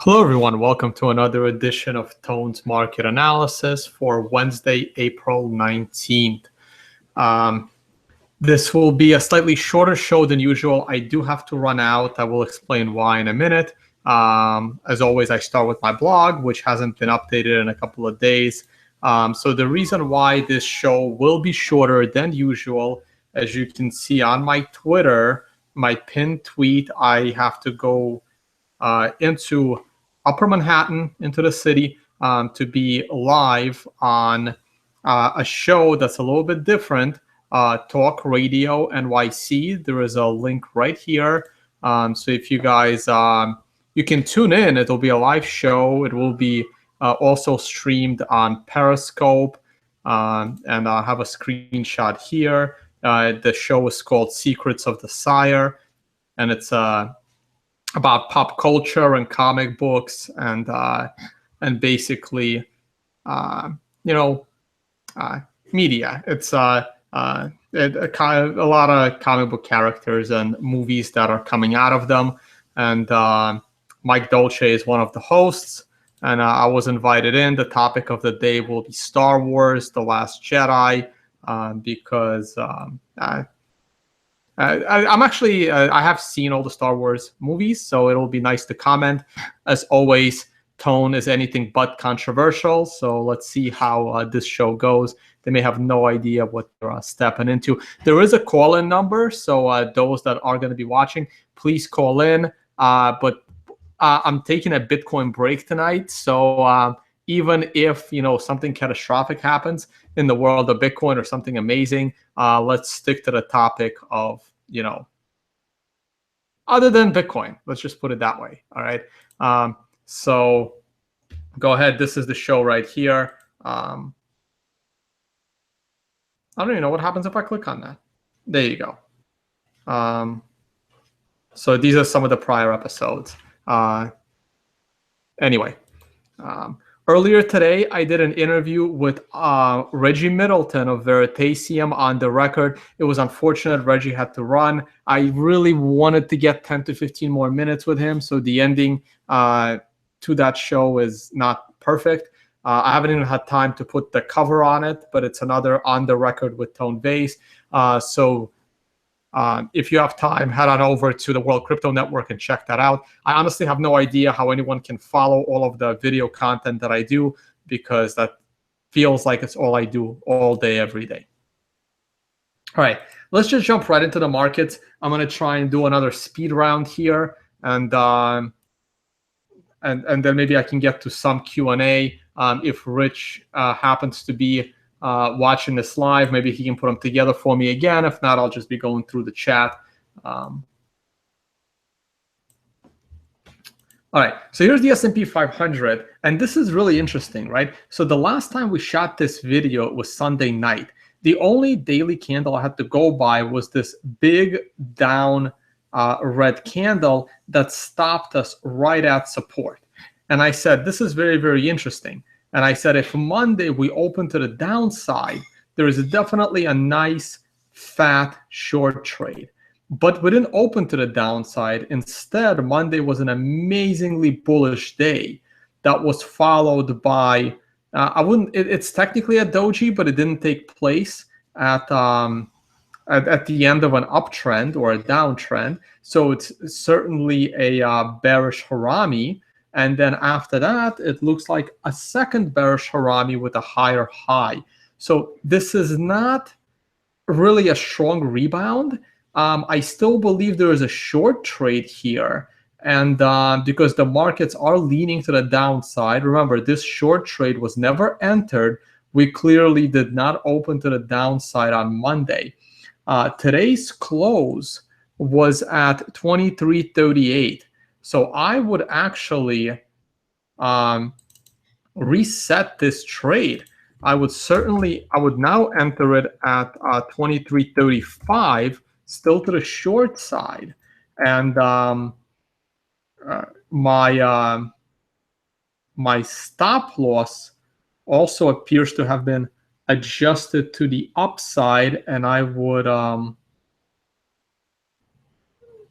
Hello, everyone. Welcome to another edition of Tone's Market Analysis for Wednesday, April 19th. This will be a slightly shorter show than usual. I do have to run out. I will explain why in a minute. As always, I start with my blog, which hasn't been updated in a couple of days. So the reason why this show will be shorter than usual, as you can see on my Twitter, my pinned tweet, I have to go into Upper Manhattan, into the city, to be live on a show that's a little bit different, Talk Radio NYC. There is a link right here. So if you guys, you can tune in. It'll be a live show. It will be also streamed on Periscope. And I'll have a screenshot here. The show is called Secrets of the Sire. And it's about pop culture and comic books and basically media. It's a lot of comic book characters and movies that are coming out of them. And Mike Dolce is one of the hosts, and I was invited in. The topic of the day will be Star Wars: The Last Jedi, because I'm actually, I have seen all the Star Wars movies, so it'll be nice to comment. As always, Tone is anything but controversial, so let's see how this show goes. They may have no idea what they're stepping into. There is a call-in number, so those that are going to be watching, please call in. But I'm taking a Bitcoin break tonight, so even if something catastrophic happens in the world of Bitcoin or something amazing, let's stick to the topic of other than Bitcoin. Let's just put it that way. All right. So go ahead. This is the show right here. I don't even know what happens if I click on that. There you go. So these are some of the prior episodes. Anyway. Earlier today, I did an interview with Reggie Middleton of Veritasium on the record. It was unfortunate Reggie had to run. I really wanted to get 10 to 15 more minutes with him, so the ending to that show is not perfect. I haven't even had time to put the cover on it, but it's another on the record with Tone Vase. So if you have time, head on over to the World Crypto Network and check that out. I honestly have no idea how anyone can follow all of the video content that I do, because that feels like it's all I do all day, every day. All right, let's just jump right into the markets. I'm going to try and do another speed round here, and then maybe I can get to some Q&A. If Rich happens to be watching this live, maybe he can put them together for me again. If not, I'll just be going through the chat. All right, so here's the S&P 500, and this is really interesting, right? So the last time we shot this video, it was Sunday night. The only daily candle I had to go by was this big down red candle that stopped us right at support. And I said, this is very, very interesting. And I said, if Monday we open to the downside, there is definitely a nice fat short trade. But we didn't open to the downside. Instead, Monday was an amazingly bullish day that was followed by, it's technically a doji, but it didn't take place at the end of an uptrend or a downtrend. So it's certainly a bearish harami. And then after that, it looks like a second bearish harami with a higher high. So this is not really a strong rebound. I still believe there is a short trade here. And because the markets are leaning to the downside, remember, this short trade was never entered. We clearly did not open to the downside on Monday. Today's close was at 23.38. So I would actually reset this trade. I would now enter it at 23.35, still to the short side. And my stop loss also appears to have been adjusted to the upside, and I would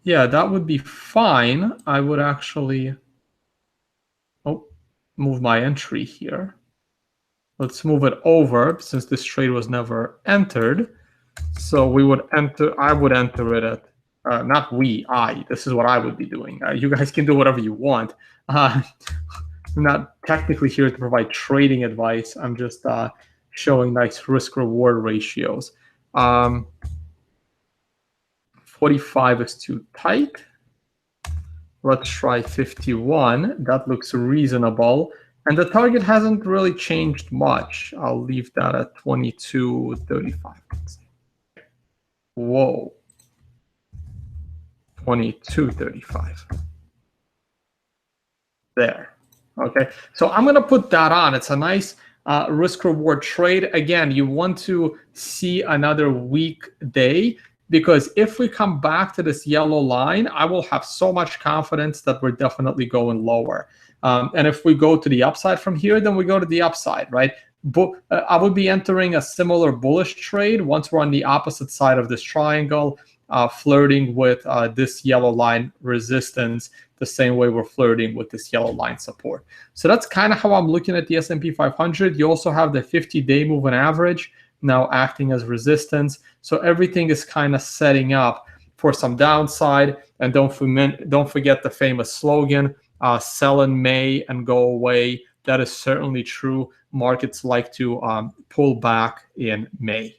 yeah, that would be fine. I would actually move my entry here. Let's move it over since this trade was never entered. So we would enter, I would enter it at, not we, this is what I would be doing. You guys can do whatever you want. I'm not technically here to provide trading advice. I'm just showing nice risk-reward ratios. 45 is too tight. Let's try 51. That looks reasonable. And the target hasn't really changed much. I'll leave that at 22.35. Whoa. 22.35. There. Okay. So I'm going to put that on. It's a nice risk-reward trade. Again, you want to see another weak day, because if we come back to this yellow line, I will have so much confidence that we're definitely going lower. And if we go to the upside from here, then we go to the upside, right? I would be entering a similar bullish trade once we're on the opposite side of this triangle, flirting with this yellow line resistance the same way we're flirting with this yellow line support. So that's kind of how I'm looking at the S&P 500. You also have the 50-day moving average now acting as resistance. So everything is kind of setting up for some downside. And don't forget the famous slogan, sell in May and go away. That is certainly true. Markets like to pull back in May.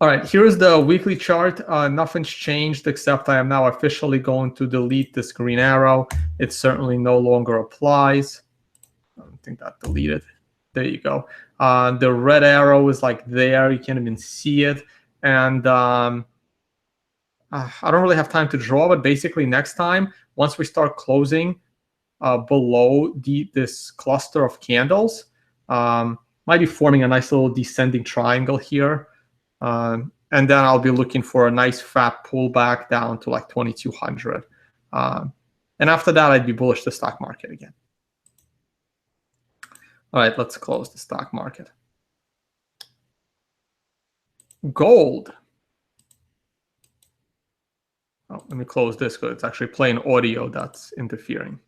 All right, here's the weekly chart. Nothing's changed except I am now officially going to delete this green arrow. It certainly no longer applies. I don't think that deleted. There you go. The red arrow is like there. You can't even see it. And I don't really have time to draw, but basically next time, once we start closing below this cluster of candles, might be forming a nice little descending triangle here. And then I'll be looking for a nice fat pullback down to like 2200. And after that, I'd be bullish the stock market again. All right, let's close the stock market. Gold. Oh, let me close this because it's actually playing audio that's interfering.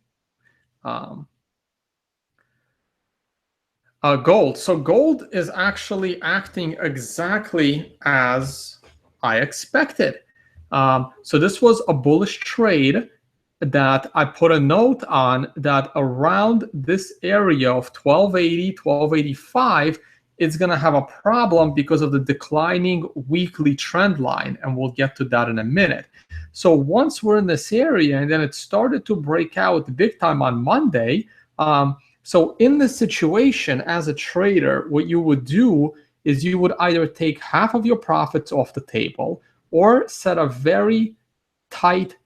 Gold. So gold is actually acting exactly as I expected. So this was a bullish trade that I put a note on that around this area of 1280, 1285, it's going to have a problem because of the declining weekly trend line. And we'll get to that in a minute. So once we're in this area, and then it started to break out big time on Monday. So in this situation, as a trader, what you would do is you would either take half of your profits off the table or set a very tight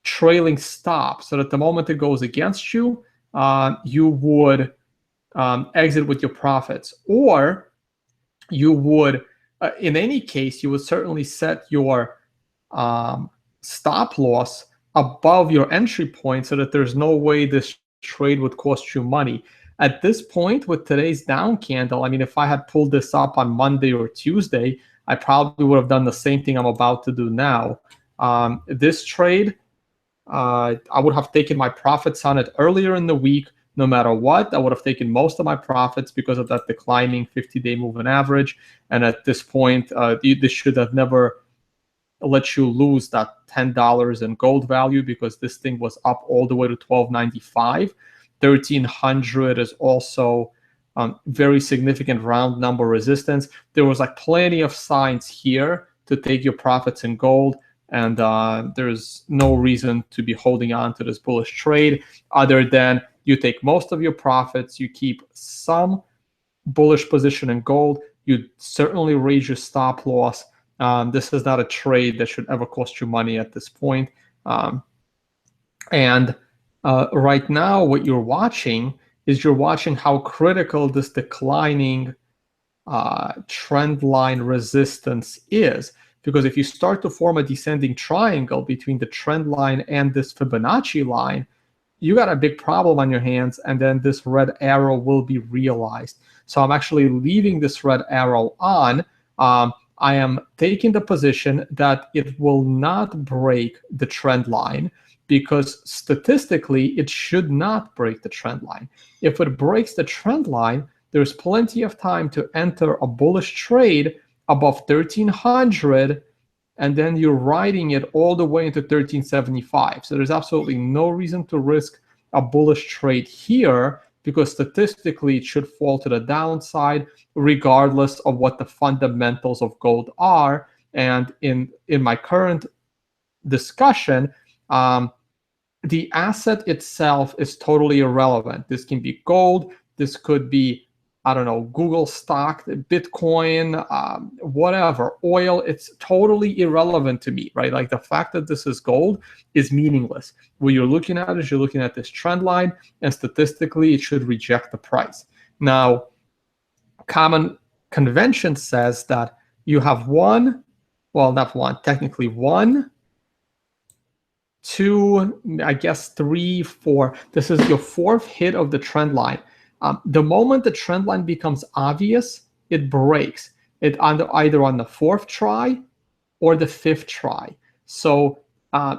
trailing stop so that the moment it goes against you, you would exit with your profits. Or you would, in any case, you would certainly set your stop loss above your entry point so that there's no way this trade would cost you money. At this point, with today's down candle, I mean, if I had pulled this up on Monday or Tuesday, I probably would have done the same thing I'm about to do now. This trade, I would have taken my profits on it earlier in the week. No matter what, I would have taken most of my profits because of that declining 50-day moving average. And at this point, this should have never let you lose that $10 in gold value, because this thing was up all the way to $12.95. 1300 is also very significant round number resistance. There was like plenty of signs here to take your profits in gold. And there's no reason to be holding on to this bullish trade other than you take most of your profits, you keep some bullish position in gold, you certainly raise your stop loss. This is not a trade that should ever cost you money at this point. And right now, what you're watching is you're watching how critical this declining trend line resistance is. Because if you start to form a descending triangle between the trend line and this Fibonacci line, you got a big problem on your hands, and then this red arrow will be realized. So I'm actually leaving this red arrow on. I am taking the position that it will not break the trend line, because statistically it should not break the trend line. If it breaks the trend line, there's plenty of time to enter a bullish trade above 1300, and then you're riding it all the way into 1375. So there's absolutely no reason to risk a bullish trade here, because statistically it should fall to the downside regardless of what the fundamentals of gold are. And in my current discussion, the asset itself is totally irrelevant. This can be gold, this could be, I don't know, Google stock, Bitcoin, whatever, oil. It's totally irrelevant to me, right? Like the fact that this is gold is meaningless. What you're looking at is you're looking at this trend line, and statistically it should reject the price. Now, common convention says that you have one, well, not one, technically one, two, I guess 3, 4. This is your fourth hit of the trend line. The moment the trend line becomes obvious, it breaks. It either on the 4th try or the 5th try. So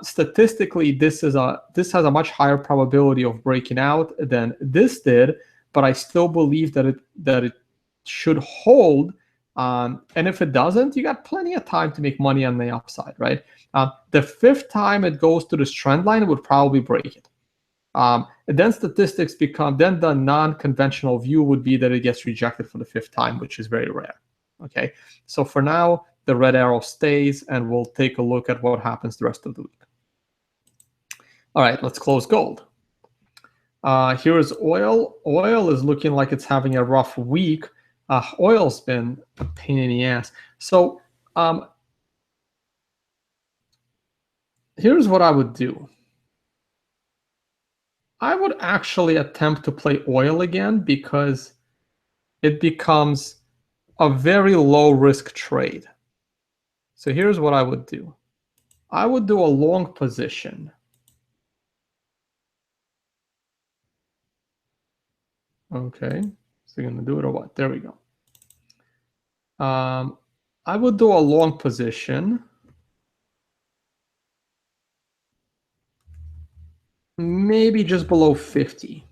statistically, this has a much higher probability of breaking out than this did, but I still believe that it should hold. And if it doesn't, you got plenty of time to make money on the upside, right? The 5th time it goes to this trend line, it would probably break it. And then statistics become, then the non-conventional view would be that it gets rejected for the 5th time, which is very rare. Okay, so for now, the red arrow stays, and we'll take a look at what happens the rest of the week. All right, let's close gold. Here is oil. Oil is looking like it's having a rough week. Oil's been a pain in the ass. So here's what I would do. I would actually attempt to play oil again, because it becomes a very low risk trade. So here's what I would do. I would do a long position. Okay, so you're gonna do it or what? There we go. I would do a long position. Maybe just below 50.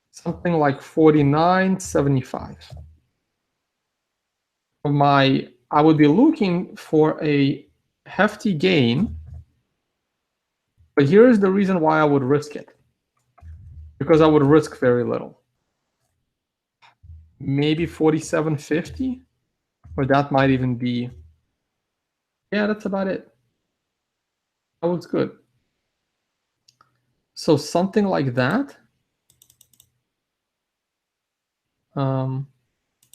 Something like 49.75. I would be looking for a hefty gain, but here's the reason why I would risk it. Because I would risk very little. Maybe 47.50, or that might even be, yeah, that's about it. That looks good. So something like that. No,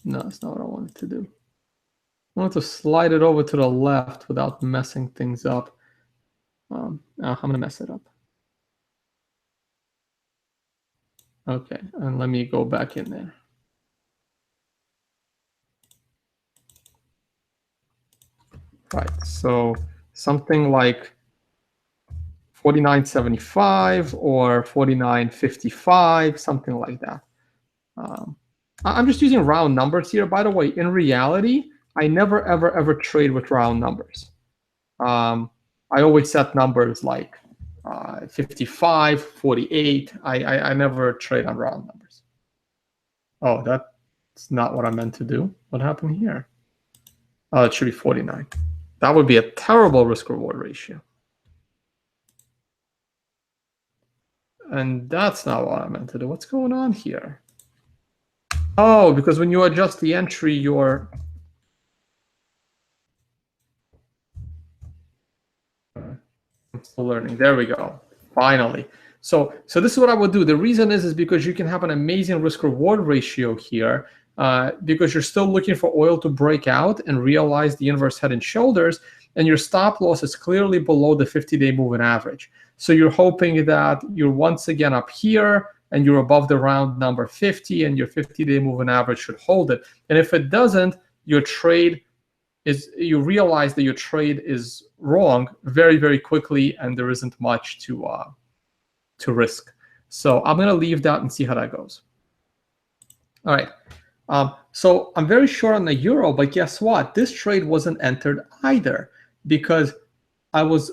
that's not what I wanted to do. I want to slide it over to the left without messing things up. I'm going to mess it up. Okay, and let me go back in there. Right, so something like 49.75 or 49.55, something like that. I'm just using round numbers here. By the way, in reality, I never, ever trade with round numbers. I always set numbers like 55, 48. I never trade on round numbers. Oh, that's not what I meant to do. What happened here? Oh, it should be 49. That would be a terrible risk-reward ratio. And that's not what I meant to do. What's going on here? Oh, because when you adjust the entry, I'm still learning. There we go. Finally. So this is what I would do. The reason is because you can have an amazing risk-reward ratio here, because you're still looking for oil to break out and realize the inverse head and shoulders, and your stop loss is clearly below the 50-day moving average. So you're hoping that you're once again up here, and you're above the round number 50, and your 50-day moving average should hold it. And if it doesn't, you realize that your trade is wrong very, very quickly, and there isn't much to risk. So I'm going to leave that and see how that goes. All right. So I'm very short on the euro, but guess what? This trade wasn't entered either, because I was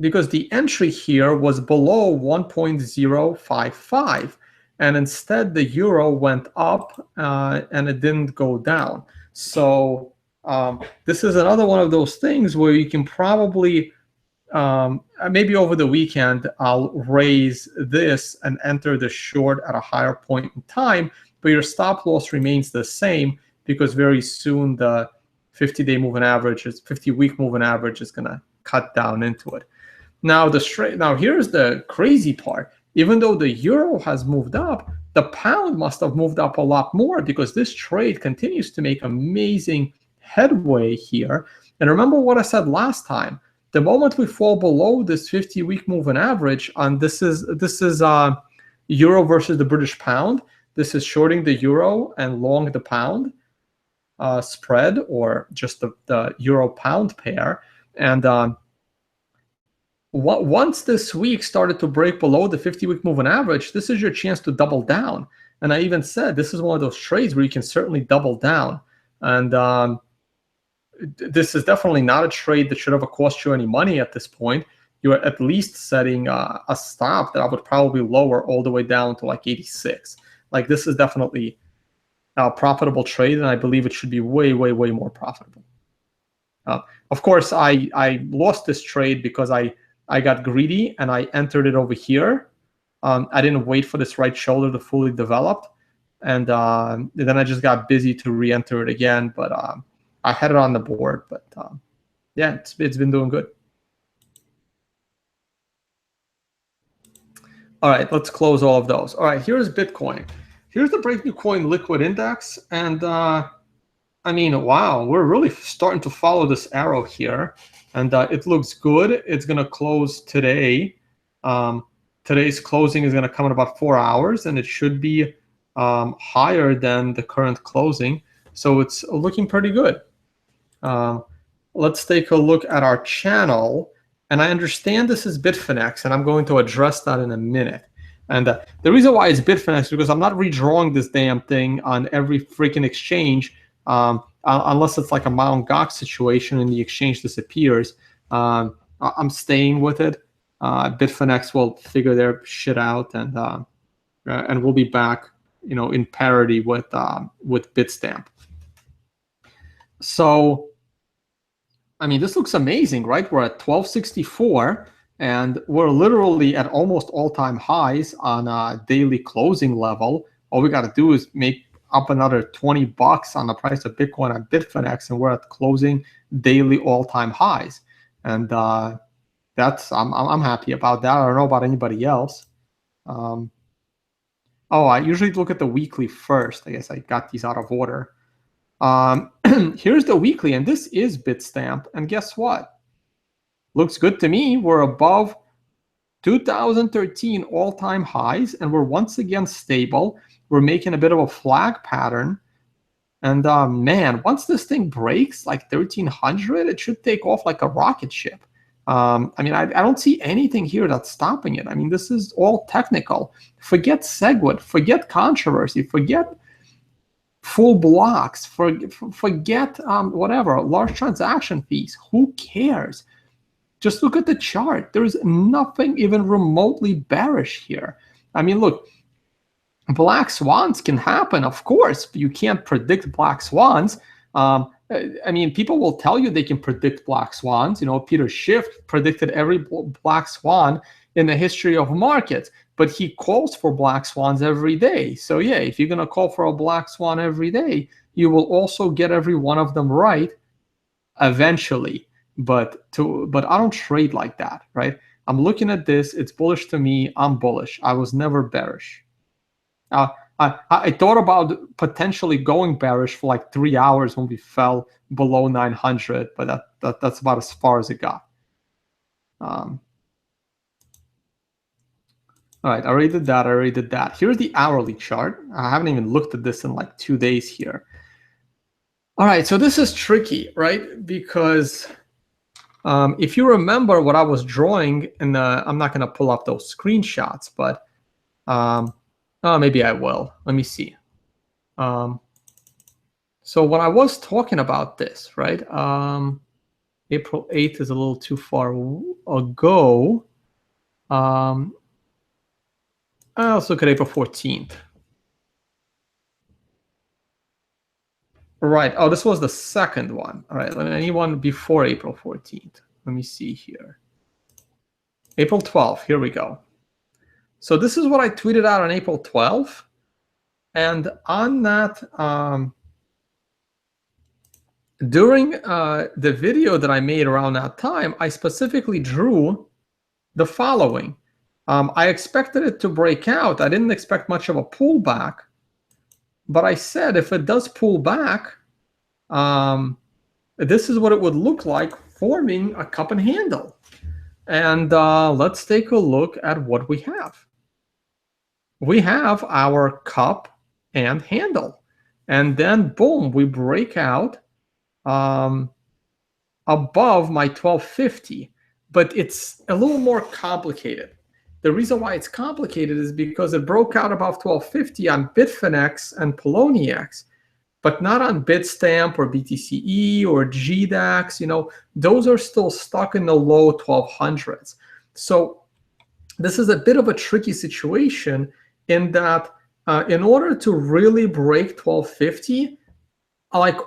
because the entry here was below 1.055, and instead the euro went up and it didn't go down. So this is another one of those things where you can probably maybe over the weekend I'll raise this and enter the short at a higher point in time, but your stop loss remains the same because very soon the 50-day moving average, 50-week moving average is going to cut down into it. Now here's the crazy part. Even though the euro has moved up, the pound must have moved up a lot more because this trade continues to make amazing headway here. And remember what I said last time. The moment we fall below this 50-week moving average, and this is euro versus the British pound. This is shorting the euro and long the pound spread, or just the euro pound pair. And once this week started to break below the 50-week moving average, this is your chance to double down. And I even said this is one of those trades where you can certainly double down. And this is definitely not a trade that should ever cost you any money at this point. You're at least setting a stop that I would probably lower all the way down to like 86. Like, this is definitely a profitable trade, and I believe it should be way, way, way more profitable. Of course, I lost this trade because I got greedy and I entered it over here. I didn't wait for this right shoulder to fully develop, and then I just got busy to re-enter it again. But I had it on the board. But yeah, it's been doing good. All right, let's close all of those. All right, here's Bitcoin. Here's the Breakthrough Coin Liquid Index, and I mean, wow, we're really starting to follow this arrow here, and it looks good. It's going to close today. Today's closing is going to come in about 4 hours, and it should be higher than the current closing. So it's looking pretty good. Let's take a look at our channel. And I understand this is Bitfinex, and I'm going to address that in a minute. And the reason why it's Bitfinex is because I'm not redrawing this damn thing on every freaking exchange, unless it's like a Mt. Gox situation and the exchange disappears. I'm staying with it. Bitfinex will figure their shit out, and we'll be back, in parity with Bitstamp. So, I mean, this looks amazing, right? We're at 1264, and we're literally at almost all-time highs on a daily closing level. All we got to do is make up another $20 on the price of Bitcoin on Bitfinex, and we're at closing daily all-time highs. And I'm happy about that. I don't know about anybody else. I usually look at the weekly first. I guess I got these out of order. Here's the weekly, and this is Bitstamp. And guess what? Looks good to me. We're above 2013 all-time highs, and we're once again stable. We're making a bit of a flag pattern. And man, once this thing breaks like 1300, it should take off like a rocket ship. I mean, I don't see anything here that's stopping it. I mean, this is all technical. Forget SegWit, forget controversy, forget full blocks, forget whatever, large transaction fees. Who cares? Just look at the chart. There is nothing even remotely bearish here. I mean, look, black swans can happen, of course. You can't predict black swans. I mean, people will tell you they can predict black swans. Peter Schiff predicted every black swan in the history of markets, but he calls for black swans every day. So yeah, if you're going to call for a black swan every day, you will also get every one of them right eventually. But I don't trade like that, right? I'm looking at this. It's bullish to me. I'm bullish. I was never bearish. I thought about potentially going bearish for like 3 hours when we fell below 900, but that's about as far as it got. All right, I already did that. Here's the hourly chart. I haven't even looked at this in like 2 days here. All right, so this is tricky, right? Because if you remember what I was drawing, and I'm not going to pull up those screenshots, but maybe I will. Let me see. So when I was talking about this, right? April 8th is a little too far ago. Let's look at April 14th. Right. Oh, this was the second one. All right. Anyone before April 14th? Let me see here. April 12th. Here we go. So this is what I tweeted out on April 12th. And on that, during the video that I made around that time, I specifically drew the following. I expected it to break out. I didn't expect much of a pullback. But I said if it does pull back, this is what it would look like, forming a cup and handle. And let's take a look at what we have. We have our cup and handle. And then, boom, we break out above my 1250. But it's a little more complicated. The reason why it's complicated is because it broke out above 1250 on Bitfinex and Poloniex, but not on Bitstamp or BTCE or GDAX. You know, those are still stuck in the low 1200s. So this is a bit of a tricky situation in that in order to really break 1250, like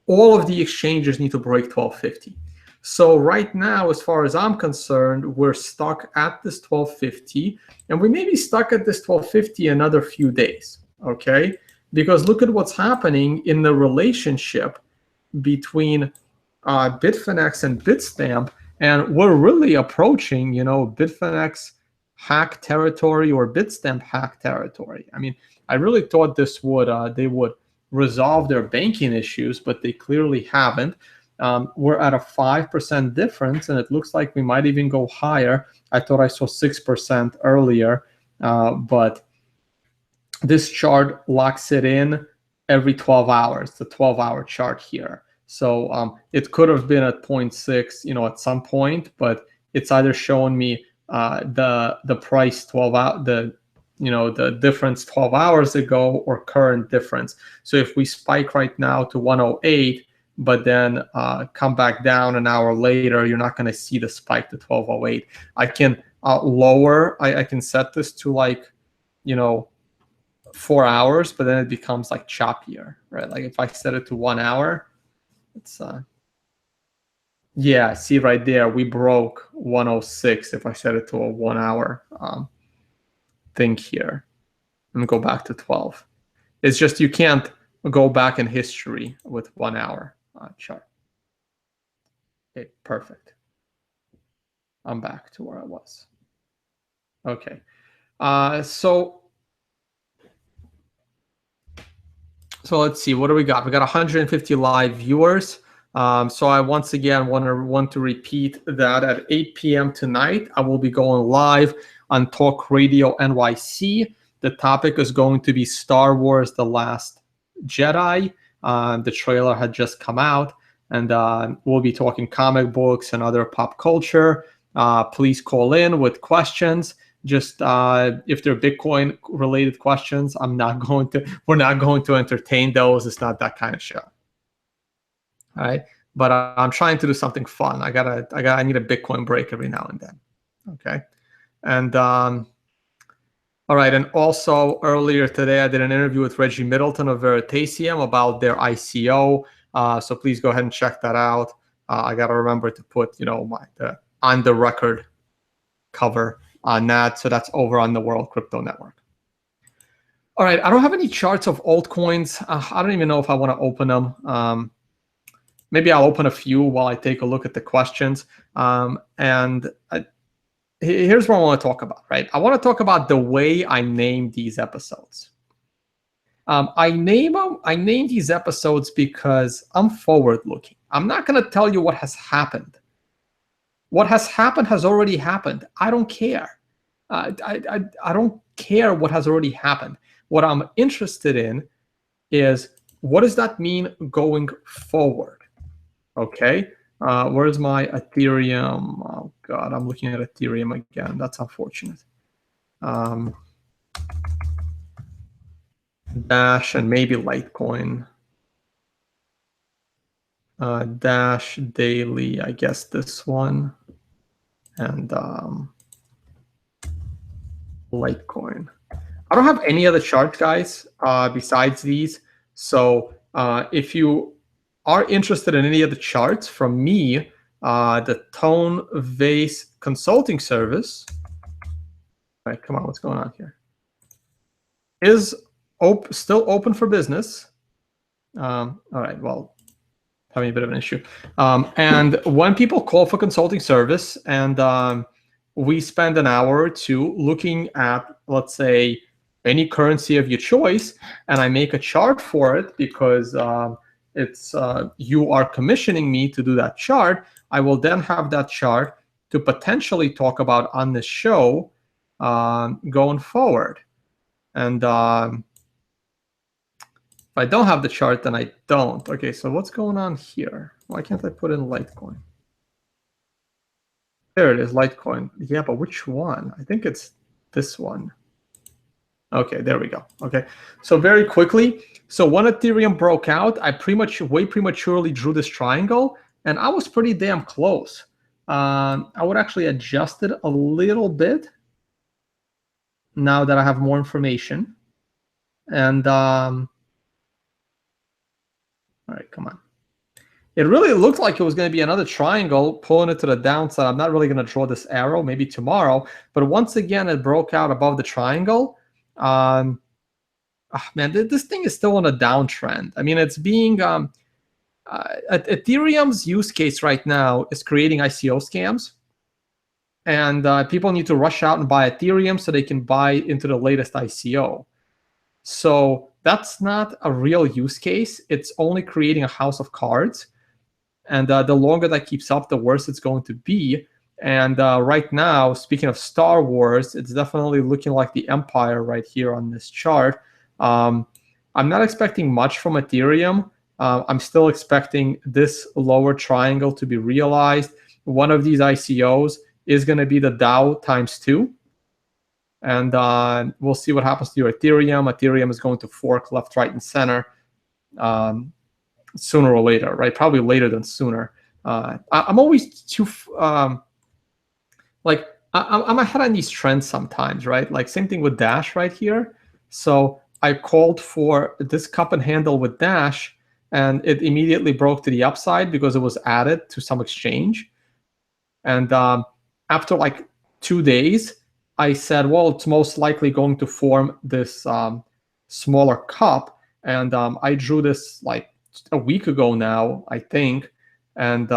all of the exchanges need to break 1250. So right now, as far as I'm concerned, we're stuck at this 1250, and we may be stuck at this 1250 another few days, okay? Because look at what's happening in the relationship between Bitfinex and Bitstamp, and we're really approaching, you know, Bitfinex hack territory or Bitstamp hack territory. I mean, I really thought this would they would resolve their banking issues, but they clearly haven't. We're at a 5% difference, and it looks like we might even go higher. I thought I saw 6% earlier, but this chart locks it in every 12 hours, the 12-hour chart here. So it could have been at 0.6, you know, at some point, but it's either showing me the price 12 out, the difference 12 hours ago or current difference. So if we spike right now to 108, but then come back down an hour later, you're not going to see the spike to 1208. I can lower, I can set this to like, you know, 4 hours, but then it becomes like choppier, right? Like if I set it to 1 hour, it's yeah, see right there, we broke 106 if I set it to a 1 hour thing here. And go back to 12. It's just you can't go back in history with 1 hour chart. Okay, perfect. I'm back to where I was. Okay, so let's see, what do we got? We got 150 live viewers. So I once again want to repeat that at 8 p.m. tonight, I will be going live on Talk Radio NYC. The topic is going to be Star Wars: The Last Jedi. The trailer had just come out, and we'll be talking comic books and other pop culture. Please call in with questions. Just if they're Bitcoin related questions, we're not going to entertain those. It's not that kind of show. All right, but I'm trying to do something fun. I need a Bitcoin break every now and then. Okay, and all right, and also earlier today I did an interview with Reggie Middleton of Veritasium about their ICO. So please go ahead and check that out. I got to remember to put, you know, the on the record cover on that. So that's over on the World Crypto Network. All right, I don't have any charts of altcoins. I don't even know if I want to open them. Maybe I'll open a few while I take a look at the questions. Here's what I want to talk about, right? I want to talk about the way I name these episodes. I name these episodes because I'm forward-looking. I'm not going to tell you what has happened. What has happened has already happened. I don't care. I don't care what has already happened. What I'm interested in is what does that mean going forward? Okay. Where's my Ethereum? Oh God, I'm looking at Ethereum again. That's unfortunate. Dash and maybe Litecoin. Dash daily, I guess this one, and Litecoin. I don't have any other charts, guys, besides these. So if you are interested in any of the charts from me, the Tone Vase consulting service, all right, come on, what's going on here? Is still open for business. All right, well, having a bit of an issue. And when people call for consulting service, and we spend an hour or two looking at, let's say, any currency of your choice, and I make a chart for it because it's you are commissioning me to do that chart, I will then have that chart to potentially talk about on this show going forward. And if I don't have the chart, then I don't. Okay, so what's going on here? Why can't I put in Litecoin? There it is, Litecoin. Yeah, but which one? I think it's this one. Okay, there we go. Okay, so very quickly. So when Ethereum broke out, I way prematurely drew this triangle, and I was pretty damn close. I would actually adjust it a little bit now that I have more information. And all right, come on. It really looked like it was going to be another triangle, pulling it to the downside. I'm not really going to draw this arrow, maybe tomorrow. But once again, it broke out above the triangle. Man, this thing is still on a downtrend. I mean, it's being Ethereum's use case right now is creating ICO scams, and people need to rush out and buy Ethereum so they can buy into the latest ICO. So that's not a real use case. It's only creating a house of cards, and the longer that keeps up, the worse it's going to be. And right now, speaking of Star Wars, it's definitely looking like the Empire right here on this chart. I'm not expecting much from Ethereum. I'm still expecting this lower triangle to be realized. One of these ICOs is going to be the Dow ×2. And we'll see what happens to your Ethereum. Ethereum is going to fork left, right, and center sooner or later, right? Probably later than sooner. I'm always too... I'm ahead on these trends sometimes, right? Like same thing with Dash right here. So I called for this cup and handle with Dash, and it immediately broke to the upside because it was added to some exchange. And after like 2 days, I said, well, it's most likely going to form this smaller cup. And I drew this like a week ago now, I think, and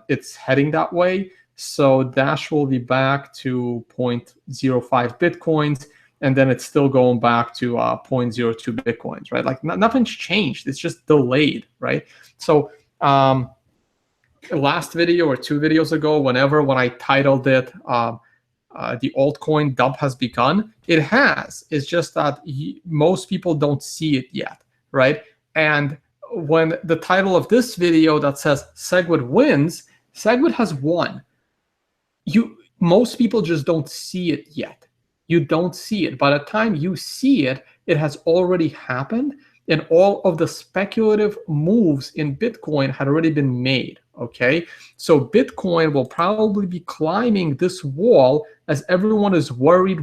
it's heading that way. So Dash will be back to 0.05 Bitcoins, and then it's still going back to 0.02 Bitcoins, right? Like nothing's changed. It's just delayed, right? So last video or 2 videos ago, when I titled it, the altcoin dump has begun, it has. It's just that most people don't see it yet, right? And when the title of this video that says SegWit wins, SegWit has won. Most people just don't see it yet. You don't see it. By the time you see it, it has already happened, and all of the speculative moves in Bitcoin had already been made, okay? So Bitcoin will probably be climbing this wall as everyone is worried.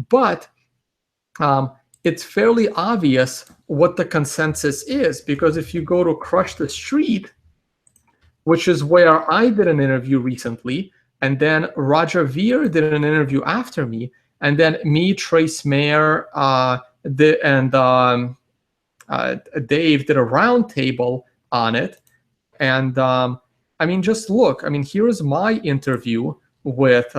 But it's fairly obvious what the consensus is, because if you go to Crush the Street, which is where I did an interview recently, and then Roger Ver did an interview after me, and then me, Trace Mayer, and Dave did a roundtable on it. And I mean, just look. I mean, here's my interview with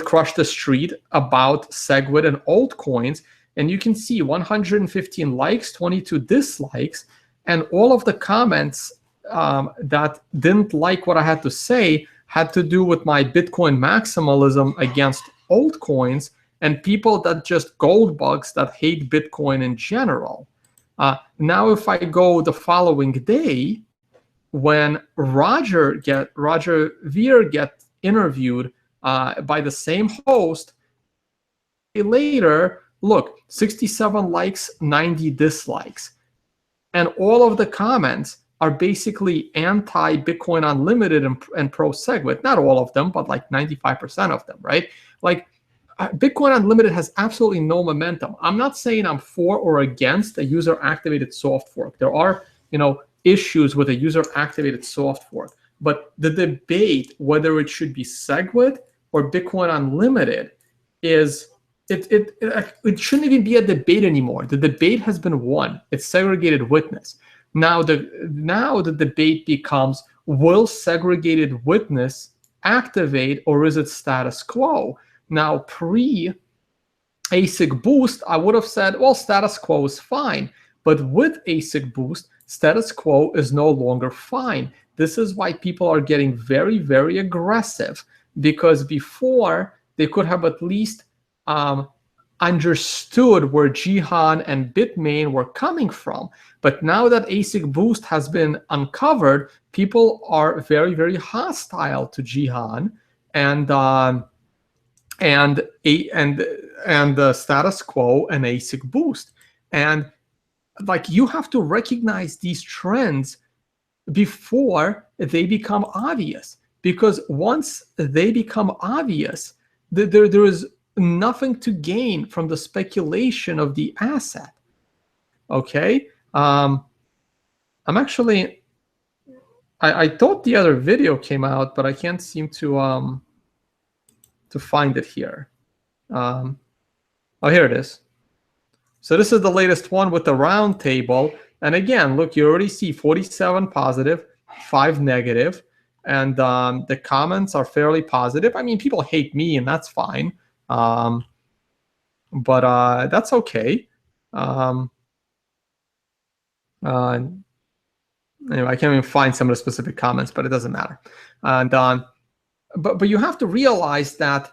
Crush the Street about SegWit and altcoins, and you can see 115 likes, 22 dislikes, and all of the comments that didn't like what I had to say had to do with my Bitcoin maximalism against altcoins, and people that just gold bugs that hate Bitcoin in general. Now, if I go the following day, when Roger Ver gets interviewed by the same host, later, look, 67 likes, 90 dislikes. and all of the comments are basically anti-Bitcoin Unlimited and pro-SegWit. Not all of them, but like 95% of them, right? Like Bitcoin Unlimited has absolutely no momentum. I'm not saying I'm for or against a user-activated soft fork. There are, issues with a user-activated soft fork. But the debate whether it should be SegWit or Bitcoin Unlimited is it shouldn't even be a debate anymore. The debate has been won. It's segregated witness. Now the debate becomes, will segregated witness activate or is it status quo? Now, pre-ASIC boost, I would have said, well, status quo is fine. But with ASIC boost, status quo is no longer fine. This is why people are getting very, very aggressive, because before they could have at least understood where Jihan and Bitmain were coming from. But now that ASIC boost has been uncovered, people are very, very hostile to Jihan and the status quo and ASIC boost. And like, you have to recognize these trends before they become obvious, because once they become obvious, there is nothing to gain from the speculation of the asset. Okay, I'm actually, I thought the other video came out, but I can't seem to find it here. Oh, here it is. So this is the latest one with the round table. And again, look, you already see 47 positive, 5 negative, and the comments are fairly positive. I mean, people hate me, and that's fine. But that's okay. Anyway, I can't even find some of the specific comments, but it doesn't matter. And but you have to realize that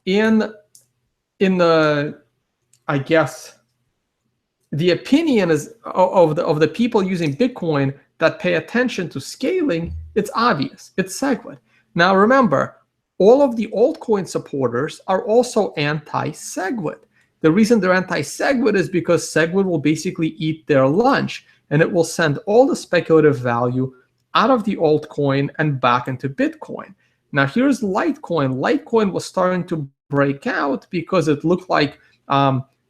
in the, I guess, the opinion is of the people using Bitcoin that pay attention to scaling, it's obvious. It's SegWit. Now remember, all of the altcoin supporters are also anti-SegWit. The reason they're anti-SegWit is because SegWit will basically eat their lunch, and it will send all the speculative value out of the altcoin and back into Bitcoin. Now here's Litecoin. Litecoin was starting to break out because it looked like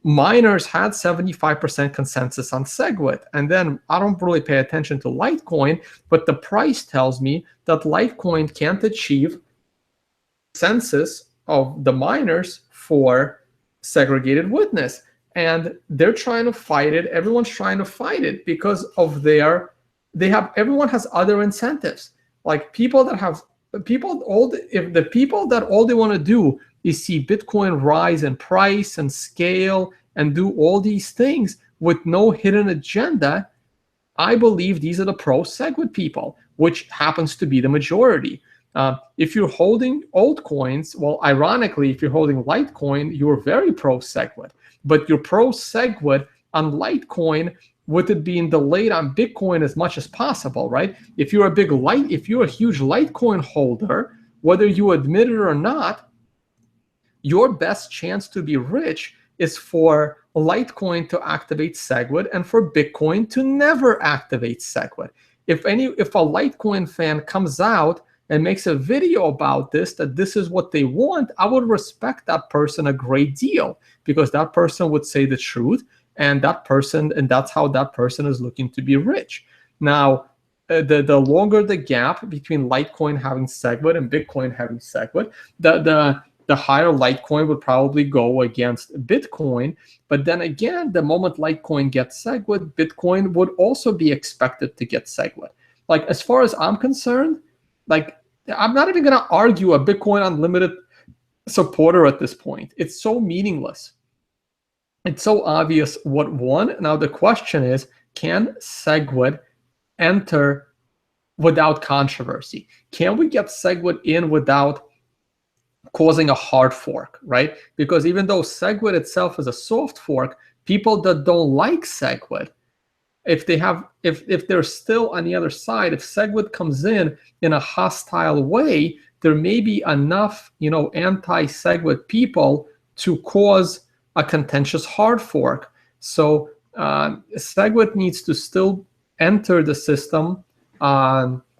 miners had 75% consensus on SegWit. And then I don't really pay attention to Litecoin, but the price tells me that Litecoin can't achieve consensus of the miners for segregated witness. And they're trying to fight it. Everyone's trying to fight it because of everyone has other incentives. Like people that have, if the people that all they want to do is see Bitcoin rise in price and scale and do all these things with no hidden agenda, I believe these are the pro-SegWit people, which happens to be the majority. If you're holding altcoins, well, ironically, if you're holding Litecoin, you're very pro-SegWit. But you're pro-SegWit on Litecoin with it being delayed on Bitcoin as much as possible, right? If you're a huge Litecoin holder, whether you admit it or not, your best chance to be rich is for Litecoin to activate SegWit and for Bitcoin to never activate SegWit. If a Litecoin fan comes out and makes a video about this, that this is what they want, I would respect that person a great deal, because that person would say the truth, and that's how that person is looking to be rich. Now, the longer the gap between Litecoin having SegWit and Bitcoin having SegWit, the higher Litecoin would probably go against Bitcoin. But then again, the moment Litecoin gets SegWit, Bitcoin would also be expected to get SegWit. Like, as far as I'm concerned, like, I'm not even going to argue a Bitcoin Unlimited supporter at this point. It's so meaningless. It's so obvious what won. Now the question is, can SegWit enter without controversy? Can we get SegWit in without causing a hard fork, right? Because even though SegWit itself is a soft fork, people that don't like SegWit, if they're still on the other side, if SegWit comes in a hostile way, there may be enough, anti-SegWit people to cause a contentious hard fork. So SegWit needs to still enter the system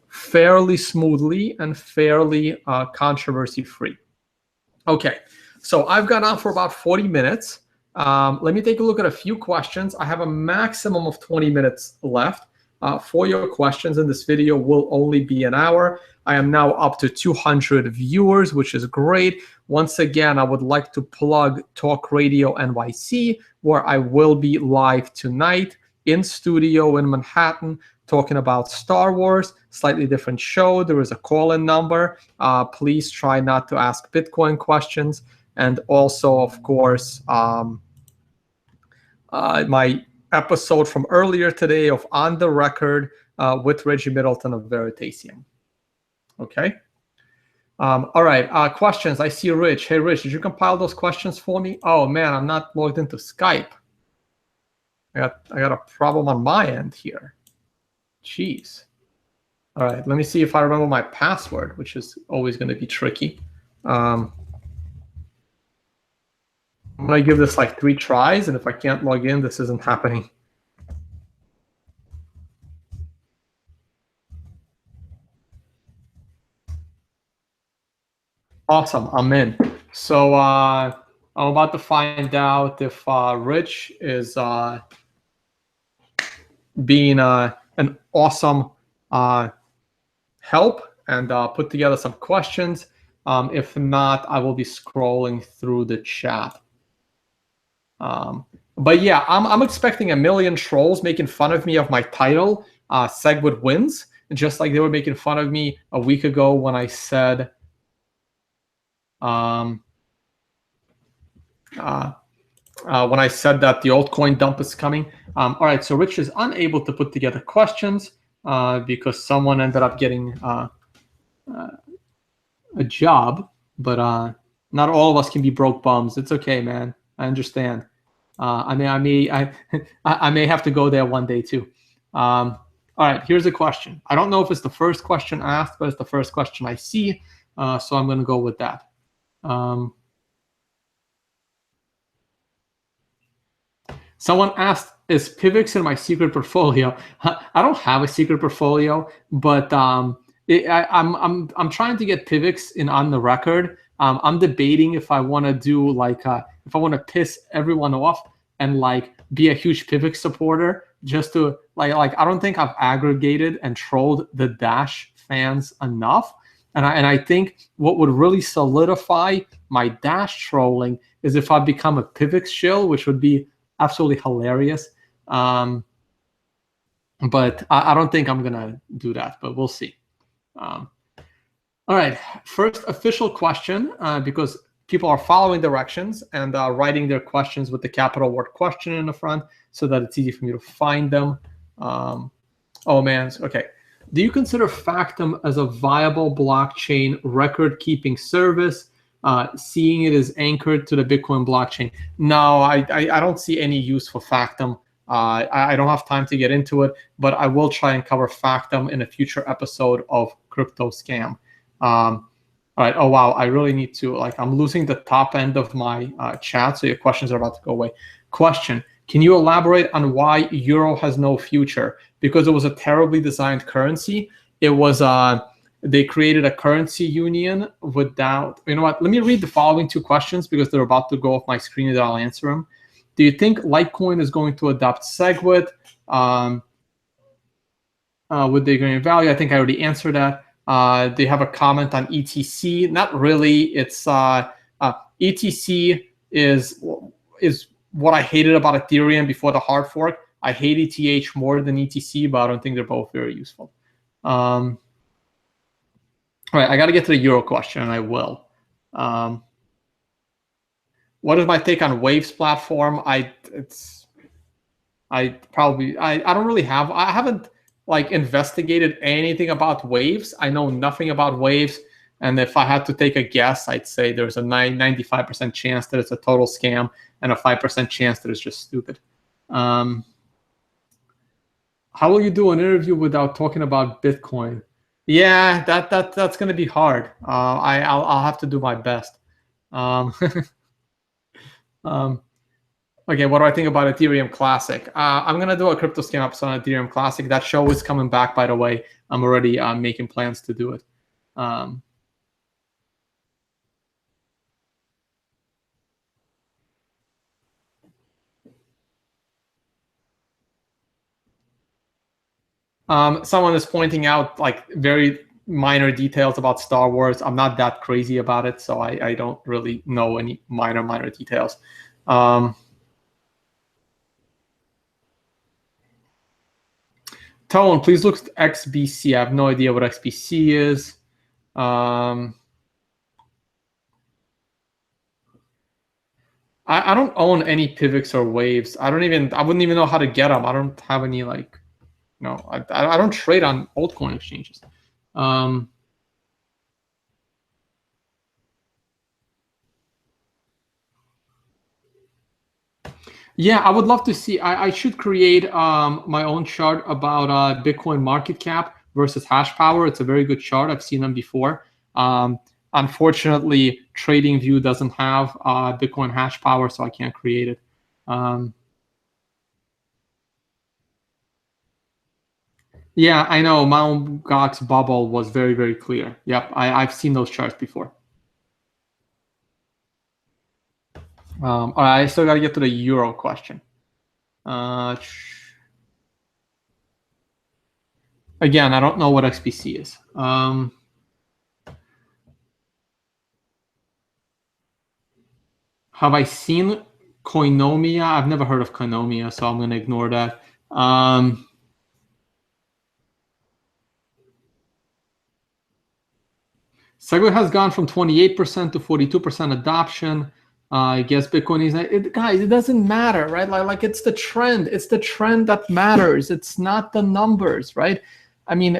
fairly smoothly and fairly controversy-free. Okay, so I've gone on for about 40 minutes. Let me take a look at a few questions. I have a maximum of 20 minutes left. For your questions in this video will only be an hour. I am now up to 200 viewers, which is great. Once again, I would like to plug Talk Radio NYC, where I will be live tonight in studio in Manhattan, talking about Star Wars, slightly different show. There is a call-in number. Please try not to ask Bitcoin questions. And also, of course, my episode from earlier today of On the Record with Reggie Middleton of Veritasium. Okay. All right. Questions. I see Rich. Hey, Rich, did you compile those questions for me? Oh, man, I'm not logged into Skype. I got a problem on my end here. Jeez. All right. Let me see if I remember my password, which is always going to be tricky. I'm going to give this like 3 tries, and if I can't log in, this isn't happening. Awesome, I'm in. So I'm about to find out if Rich is being an awesome help and put together some questions. If not, I will be scrolling through the chat. But yeah, I'm expecting a million trolls making fun of me of my title, SegWit Wins, just like they were making fun of me a week ago when I said that the altcoin dump is coming. All right, so Rich is unable to put together questions because someone ended up getting a job, but not all of us can be broke bums. It's okay, man. I understand. I may have to go there one day too. All right, here's a question. I don't know if it's the first question asked, but it's the first question I see, so I'm going to go with that. Someone asked, is PIVX in my secret portfolio? I don't have a secret portfolio, but I'm trying to get PIVX in on the record. I'm debating if I want to do like if I want to piss everyone off and like be a huge PIVX supporter, just to like I don't think I've aggregated and trolled the Dash fans enough. And I think what would really solidify my Dash trolling is if I become a PIVX shill, which would be absolutely hilarious. But I don't think I'm going to do that, but we'll see. All right, first official question, because people are following directions and writing their questions with the capital word question in the front so that it's easy for me to find them. Oh, man. Okay. Do you consider Factom as a viable blockchain record-keeping service, seeing it as anchored to the Bitcoin blockchain? No, I don't see any use for Factom. I don't have time to get into it, but I will try and cover Factom in a future episode of Crypto Scam. All right. Oh, wow. I really need to, I'm losing the top end of my chat, so your questions are about to go away. Question. Can you elaborate on why Euro has no future? Because it was a terribly designed currency. It was they created a currency union without. You know what? Let me read the following 2 questions because they're about to go off my screen and I'll answer them. Do you think Litecoin is going to adopt SegWit? Would they gain value? I think I already answered that. They have a comment on ETC. Not really. It's ETC is what I hated about Ethereum before the hard fork. I hate ETH more than ETC, but I don't think they're both very useful. All right, I got to get to the Euro question, and I will. What is my take on Waves platform? I don't really have. I haven't investigated anything about Waves. I know nothing about Waves. And if I had to take a guess, I'd say there's a 95% chance that it's a total scam and a 5% chance that it's just stupid. How will you do an interview without talking about Bitcoin? Yeah, that's going to be hard. I'll have to do my best. Okay, Okay, what do I think about Ethereum Classic? I'm going to do a crypto scam episode on Ethereum Classic. That show is coming back, by the way. I'm already making plans to do it. Someone is pointing out like very minor details about Star Wars. I'm not that crazy about it, so I don't really know any minor details. Tone, please look at XBC. I have no idea what XBC is. I don't own any Pivx or Waves. I wouldn't even know how to get them. I don't have any like, no, I don't trade on altcoin exchanges. Yeah, I would love to see. I should create my own chart about Bitcoin market cap versus hash power. It's a very good chart. I've seen them before. Unfortunately, TradingView doesn't have Bitcoin hash power, so I can't create it. Yeah, I know. Mt. Gox's bubble was very, very clear. Yep, I've seen those charts before. All right, I still got to get to the euro question. Again, I don't know what XBC is. Have I seen Koinomia? I've never heard of Koinomia, so I'm going to ignore that. SegWit has gone from 28% to 42% adoption. I guess Bitcoin is guys. It doesn't matter, right? Like it's the trend. It's the trend that matters. It's not the numbers, right? I mean,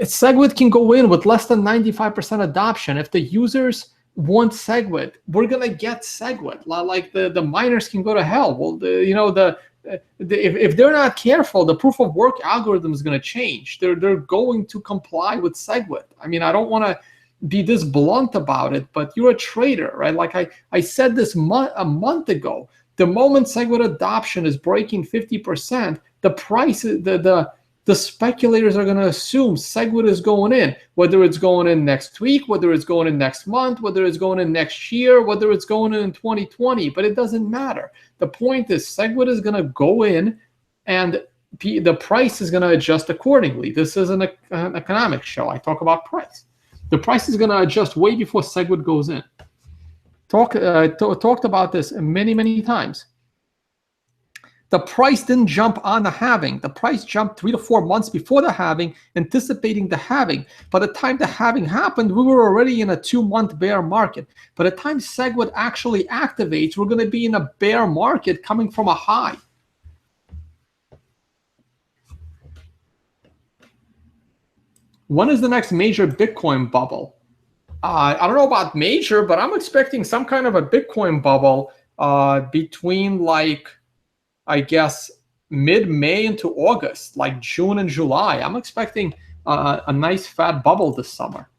SegWit can go in with less than 95% adoption. If the users want SegWit, we're gonna get SegWit. Like the miners can go to hell. Well, if they're not careful, the proof of work algorithm is going to change. They're going to comply with SegWit. I mean, I don't want to be this blunt about it, but you're a trader, right? Like I said this a month ago. The moment SegWit adoption is breaking 50%, the price, the speculators are going to assume SegWit is going in, whether it's going in next week, whether it's going in next month, whether it's going in next year, whether it's going in 2020, but it doesn't matter. The point is SegWit is going to go in and the price is going to adjust accordingly. This is an economics show. I talk about price. The price is going to adjust way before SegWit goes in. Talked about this many times. The price didn't jump on the halving. The price jumped 3 to 4 months before the halving, anticipating the halving. By the time the halving happened, we were already in a 2-month bear market. By the time SegWit actually activates, we're going to be in a bear market coming from a high. When is the next major Bitcoin bubble? I don't know about major, but I'm expecting some kind of a Bitcoin bubble between like, I guess, mid-May into August, like June and July. I'm expecting a nice fat bubble this summer.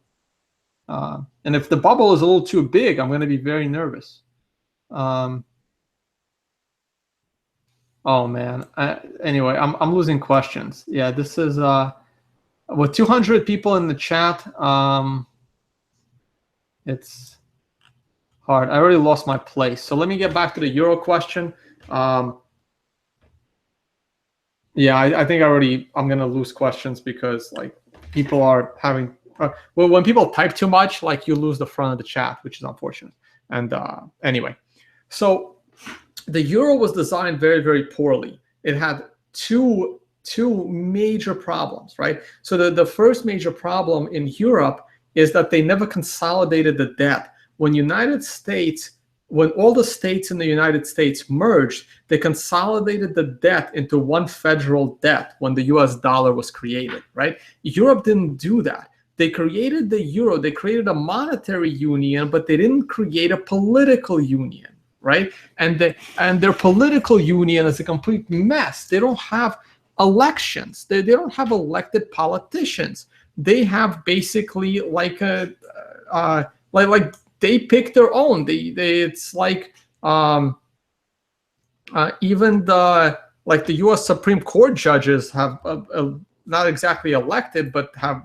And if the bubble is a little too big, I'm going to be very nervous. Oh man. Anyway, I'm losing questions. Yeah, this is with 200 people in the chat. It's hard. I already lost my place. So let me get back to the euro question. Yeah, I think I'm going to lose questions because like people are having, well, when people type too much, like you lose the front of the chat, which is unfortunate. And anyway, so the euro was designed very, very poorly. It had two major problems, right? So the first major problem in Europe is that they never consolidated the debt. When all the states in the United States merged, they consolidated the debt into one federal debt when the US dollar was created, right? Europe didn't do that. They created the euro, they created a monetary union, but they didn't create a political union, right? And their political union is a complete mess. They don't have elections. They don't have elected politicians. They have basically like like they pick their own. It's like Even the U.S. Supreme Court judges have not exactly elected, but have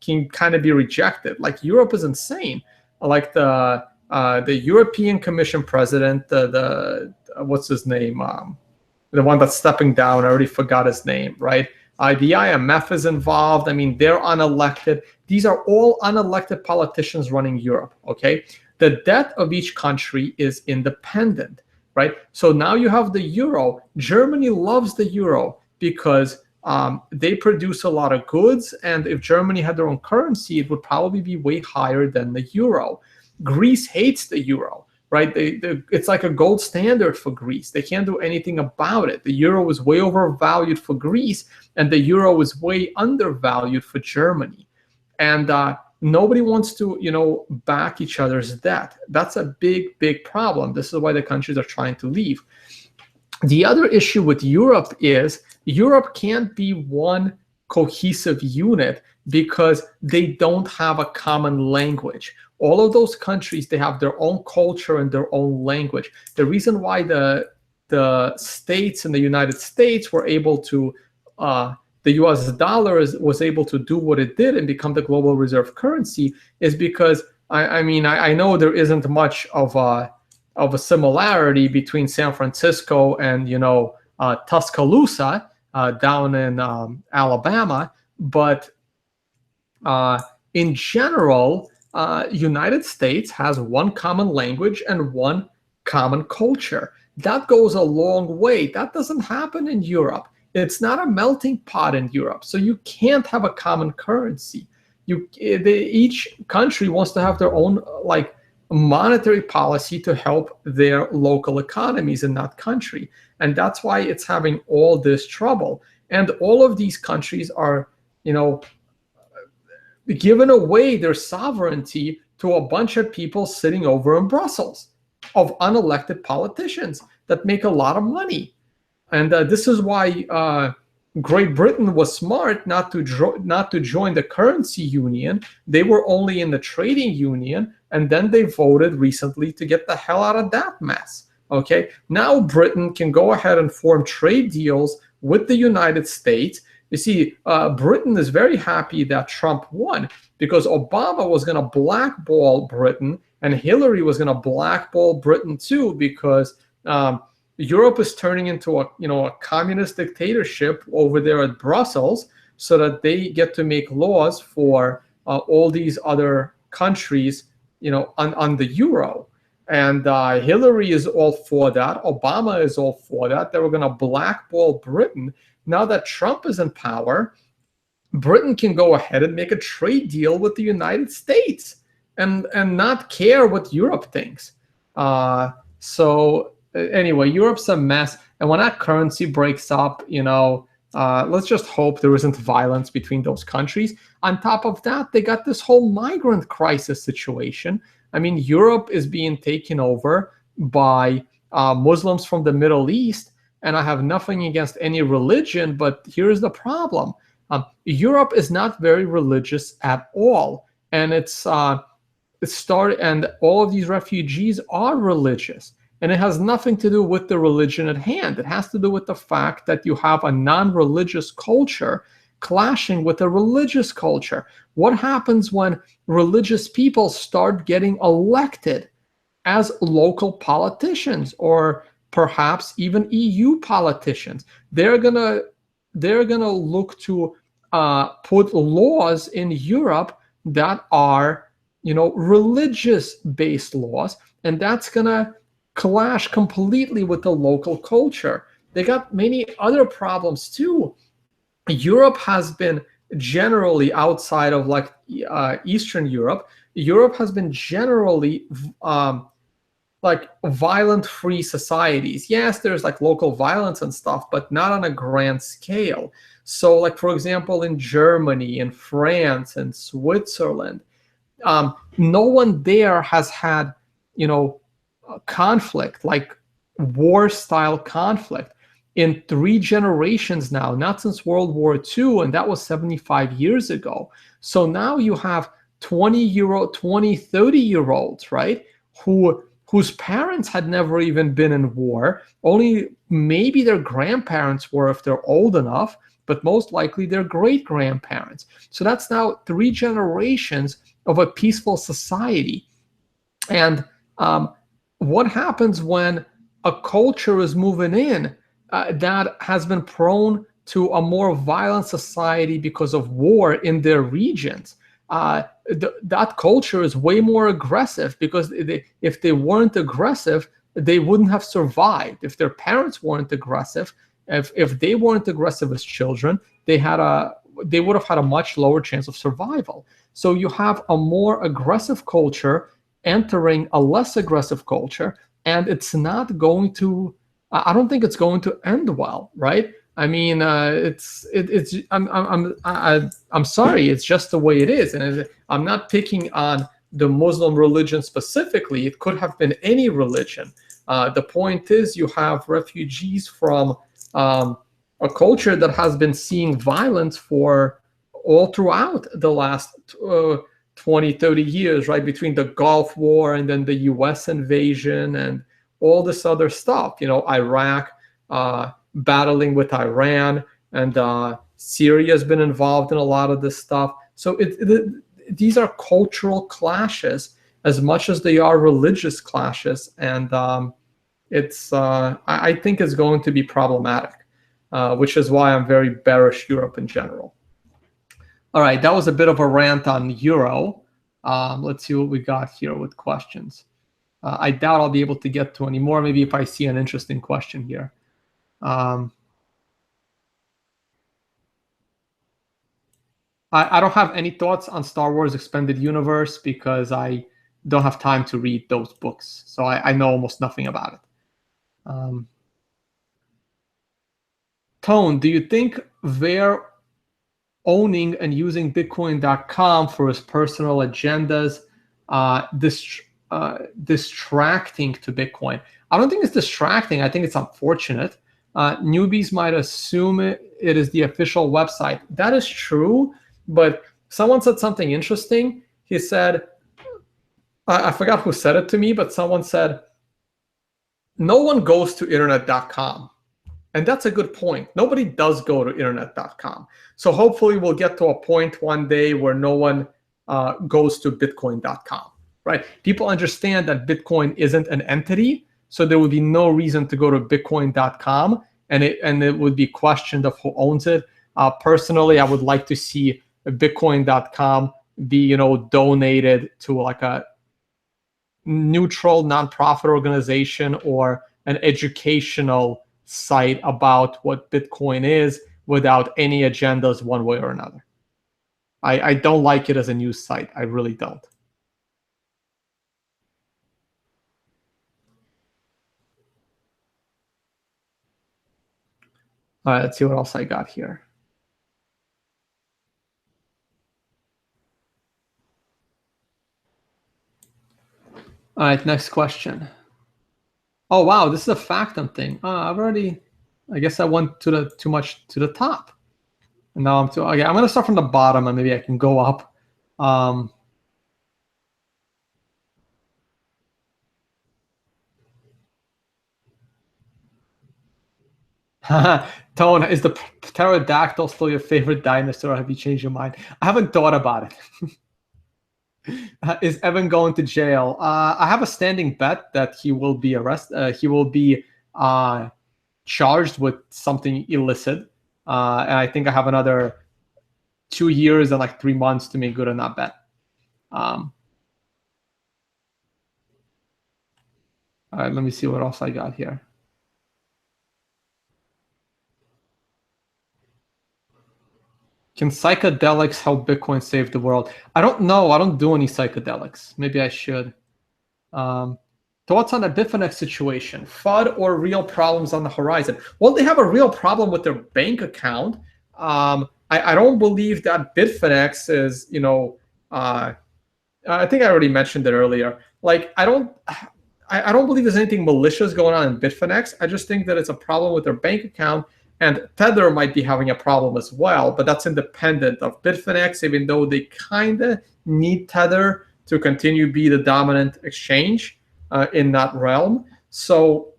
can kind of be rejected. Like Europe is insane. Like the European Commission president, the what's his name? The one that's stepping down. I already forgot his name. Right. The IMF is involved. I mean, they're unelected. These are all unelected politicians running Europe. Okay. The debt of each country is independent. Right. So now you have the euro. Germany loves the euro because they produce a lot of goods. And if Germany had their own currency, it would probably be way higher than the euro. Greece hates the euro. Right. It's like a gold standard for Greece. They can't do anything about it. The euro is way overvalued for Greece, and the euro is way undervalued for Germany. And nobody wants to, back each other's debt. That's a big, big problem. This is why the countries are trying to leave. The other issue with Europe is Europe can't be one cohesive unit because they don't have a common language. All of those countries, they have their own culture and their own language. The reason why the states in the United States were able to the US dollar was able to do what it did and become the global reserve currency is because, I know there isn't much of a similarity between San Francisco and, Tuscaloosa down in Alabama. But in general, United States has one common language and one common culture. That goes a long way. That doesn't happen in Europe. It's not a melting pot in Europe, so you can't have a common currency. Each country wants to have their own monetary policy to help their local economies in that country, and that's why it's having all this trouble. And all of these countries are, giving away their sovereignty to a bunch of people sitting over in Brussels, of unelected politicians that make a lot of money. And this is why Great Britain was smart not to join the currency union. They were only in the trading union, and then they voted recently to get the hell out of that mess. Okay, now Britain can go ahead and form trade deals with the United States. You see, Britain is very happy that Trump won because Obama was going to blackball Britain, and Hillary was going to blackball Britain too because Europe is turning into a communist dictatorship over there at Brussels, so that they get to make laws for all these other countries, on the euro. And Hillary is all for that. Obama is all for that. They were going to blackball Britain. Now that Trump is in power, Britain can go ahead and make a trade deal with the United States and not care what Europe thinks. Anyway, Europe's a mess, and when that currency breaks up, let's just hope there isn't violence between those countries. On top of that, they got this whole migrant crisis situation. I mean, Europe is being taken over by Muslims from the Middle East, and I have nothing against any religion, but here's the problem. Europe is not very religious at all, and and all of these refugees are religious. And it has nothing to do with the religion at hand. It has to do with the fact that you have a non-religious culture clashing with a religious culture. What happens when religious people start getting elected as local politicians, or perhaps even EU politicians? They're gonna look to put laws in Europe that are, religious-based laws, and that's gonna clash completely with the local culture. They got many other problems too. Europe has been generally, outside of Eastern Europe, Europe has been generally violent-free societies. Yes, there's local violence and stuff, but not on a grand scale. So for example, in Germany, in France, and Switzerland, no one there has had, conflict, war-style conflict, in 3 generations now, not since World War II, and that was 75 years ago. So now you have 20, 30-year-olds, right, who whose parents had never even been in war. Only maybe their grandparents were if they're old enough, but most likely their great-grandparents. So that's now 3 generations of a peaceful society. And what happens when a culture is moving in that has been prone to a more violent society because of war in their regions? That culture is way more aggressive, because if they weren't aggressive, they wouldn't have survived. If their parents weren't aggressive, if they weren't aggressive as children, they would have had a much lower chance of survival. So you have a more aggressive culture entering a less aggressive culture, and it's not going to, I don't think it's going to end well, right? I mean, I'm sorry, it's just the way it is. And I'm not picking on the Muslim religion specifically. It could have been any religion. The point is, you have refugees from a culture that has been seeing violence for all throughout the last 20, 30 years, right? Between the Gulf War and then the US invasion and all this other stuff, Iraq, battling with Iran, and Syria has been involved in a lot of this stuff. So these are cultural clashes as much as they are religious clashes, and I think it's going to be problematic, which is why I'm very bearish Europe in general. All right, that was a bit of a rant on Euro. Let's see what we got here with questions. I doubt I'll be able to get to any more. Maybe if I see an interesting question here. I don't have any thoughts on Star Wars Expanded Universe because I don't have time to read those books. So I know almost nothing about it. Tone, do you think they're owning and using Bitcoin.com for his personal agendas, distracting to Bitcoin? I don't think it's distracting. I think it's unfortunate. Newbies might assume it is the official website. That is true, but someone said something interesting. He said, I forgot who said it to me, but someone said, no one goes to internet.com. And that's a good point. Nobody does go to internet.com. So hopefully we'll get to a point one day where no one goes to bitcoin.com, right? People understand that Bitcoin isn't an entity, so there would be no reason to go to bitcoin.com, and it would be questioned of who owns it. Personally, I would like to see bitcoin.com be, donated to like a neutral nonprofit organization or an educational site about what Bitcoin is without any agendas one way or another. I don't like it as a news site. I really don't. All right, let's see what else I got here. All right, next question. Oh, wow, this is a Factum thing. I guess I went too much to the top. And now okay, I'm going to start from the bottom and maybe I can go up. Tone, is the pterodactyl still your favorite dinosaur? Or have you changed your mind? I haven't thought about it. Is Evan going to jail? I have a standing bet that he will be arrested. He will be charged with something illicit. And I think I have another 2 years and like 3 months to make good on that bet. All right, let me see what else I got here. Can psychedelics help Bitcoin save the world? I don't know. I don't do any psychedelics. Maybe I should. Thoughts on the Bitfinex situation? FUD or real problems on the horizon? Well, they have a real problem with their bank account. I don't believe that Bitfinex is, I think I already mentioned it earlier. Like, I don't believe there's anything malicious going on in Bitfinex. I just think that it's a problem with their bank account. And Tether might be having a problem as well, but that's independent of Bitfinex, even though they kind of need Tether to continue be the dominant exchange. in that realm. So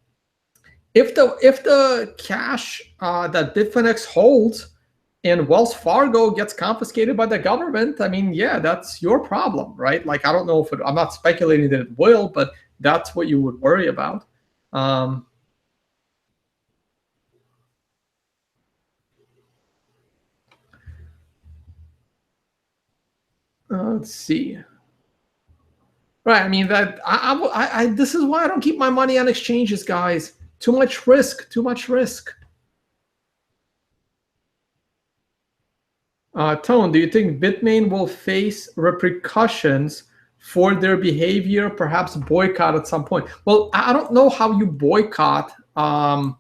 if the cash that Bitfinex holds and Wells Fargo gets confiscated by the government, I mean, yeah, that's your problem, right? Like, I don't know if I'm not speculating that it will, but that's what you would worry about. Let's see. Right. I mean, that this is why I don't keep my money on exchanges, guys. Too much risk. Too much risk. Tone, do you think Bitmain will face repercussions for their behavior, perhaps boycott at some point? Well, I don't know how you boycott the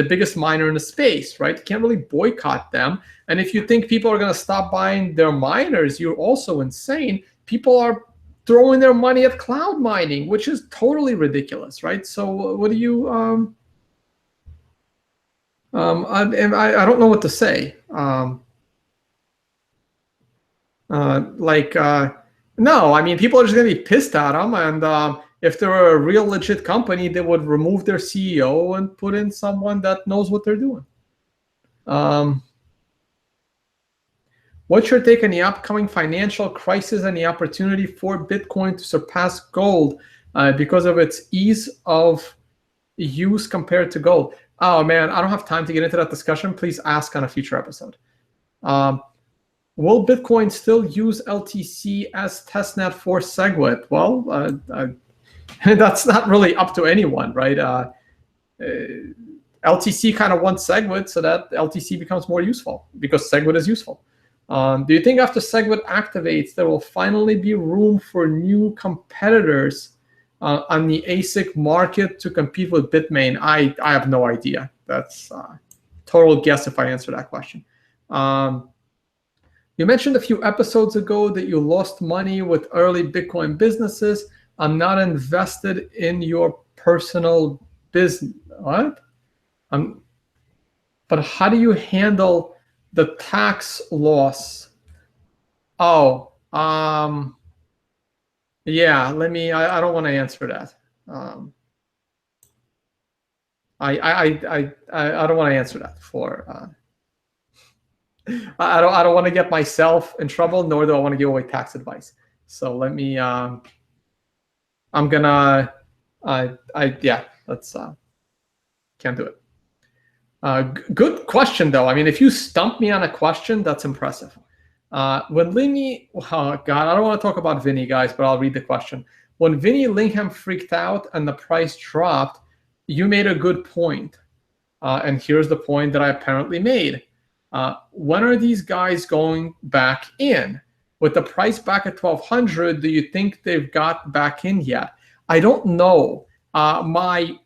biggest miner in the space, right? You can't really boycott them. And if you think people are going to stop buying their miners, you're also insane. People are throwing their money at cloud mining, which is totally ridiculous, right? So what do you... I don't know what to say. No, I mean, people are just going to be pissed at them. And if they're a real legit company, they would remove their CEO and put in someone that knows what they're doing. What's your take on the upcoming financial crisis and the opportunity for Bitcoin to surpass gold because of its ease of use compared to gold? Oh, man, I don't have time to get into that discussion. Please ask on a future episode. Will Bitcoin still use LTC as testnet for SegWit? Well, that's not really up to anyone, right? LTC kind of wants SegWit so that LTC becomes more useful because SegWit is useful. Do you think after SegWit activates, there will finally be room for new competitors on the ASIC market to compete with Bitmain? I have no idea. That's total guess if I answer that question. You mentioned a few episodes ago that you lost money with early Bitcoin businesses. I'm not invested in your personal business. What? But how do you handle the tax loss? Oh, yeah. I don't want to answer that. I don't want to answer that for. I don't want to get myself in trouble, nor do I want to give away tax advice. So let me. I'm gonna. Yeah. Let's. Can't do it. Good question though. I mean, if you stump me on a question, that's impressive. When Vinny, oh God, I don't want to talk about Vinny, guys, but I'll read the question. When Vinny Lingham freaked out and the price dropped, you made a good point. And here's the point that I apparently made. When are these guys going back in? With the price back at 1,200, do you think they've got back in yet? I don't know. My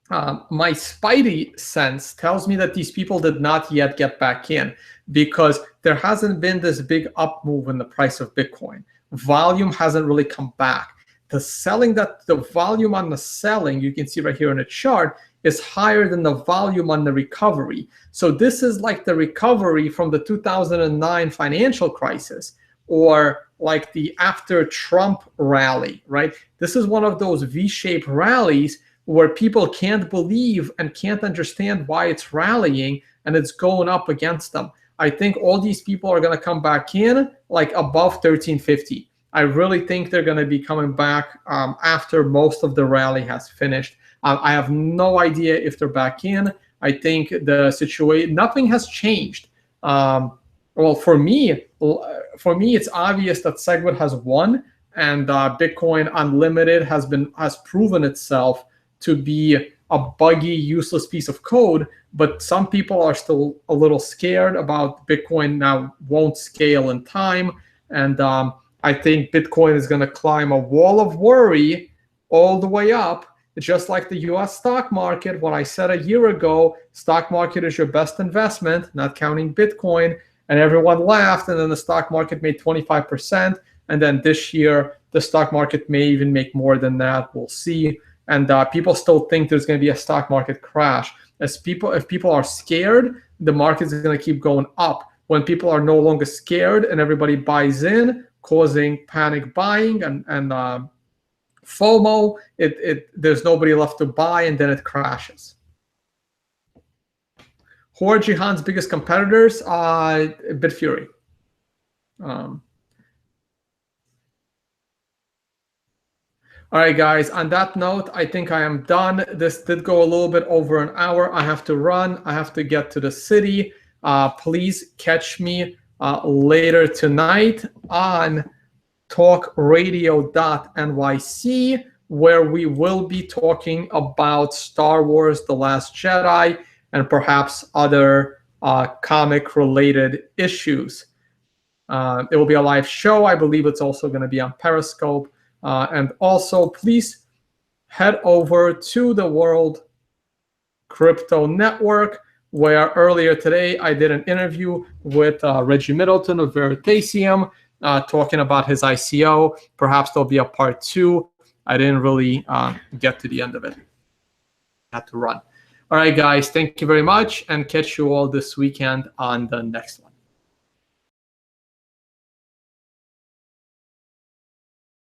spidey sense tells me that these people did not yet get back in because there hasn't been this big up move in the price of Bitcoin. Volume hasn't really come back. The volume on the selling, you can see right here in the chart, is higher than the volume on the recovery. So this is like the recovery from the 2009 financial crisis or like the after Trump rally, right? This is one of those V-shaped rallies where people can't believe and can't understand why it's rallying and it's going up against them. I think all these people are going to come back in like above 1350. I really think they're going to be coming back after most of the rally has finished. I have no idea if they're back in. I think the situation, nothing has changed. Well, for me, it's obvious that SegWit has won, and Bitcoin Unlimited has proven itself to be a buggy, useless piece of code. But some people are still a little scared about Bitcoin now won't scale in time, and I think Bitcoin is going to climb a wall of worry all the way up. Just like the US stock market, when I said a year ago, stock market is your best investment, not counting Bitcoin, and everyone laughed, and then the stock market made 25%, and then this year, the stock market may even make more than that. We'll see. And people still think there's going to be a stock market crash. If people are scared, the market is going to keep going up. When people are no longer scared and everybody buys in, causing panic buying and FOMO, there's nobody left to buy, and then it crashes. Who are Jihan's biggest competitors? Bitfury. All right, guys, on that note, I think I am done. This did go a little bit over an hour. I have to run. I have to get to the city. Please catch me later tonight on talkradio.nyc, where we will be talking about Star Wars: The Last Jedi and perhaps other comic-related issues. It will be a live show. I believe it's also going to be on Periscope. And also, please head over to the World Crypto Network, where earlier today I did an interview with Reggie Middleton of Veritasium, talking about his ICO. Perhaps there'll be a part 2. I didn't really get to the end of it. I had to run. All right, guys, thank you very much, and catch you all this weekend on the next one.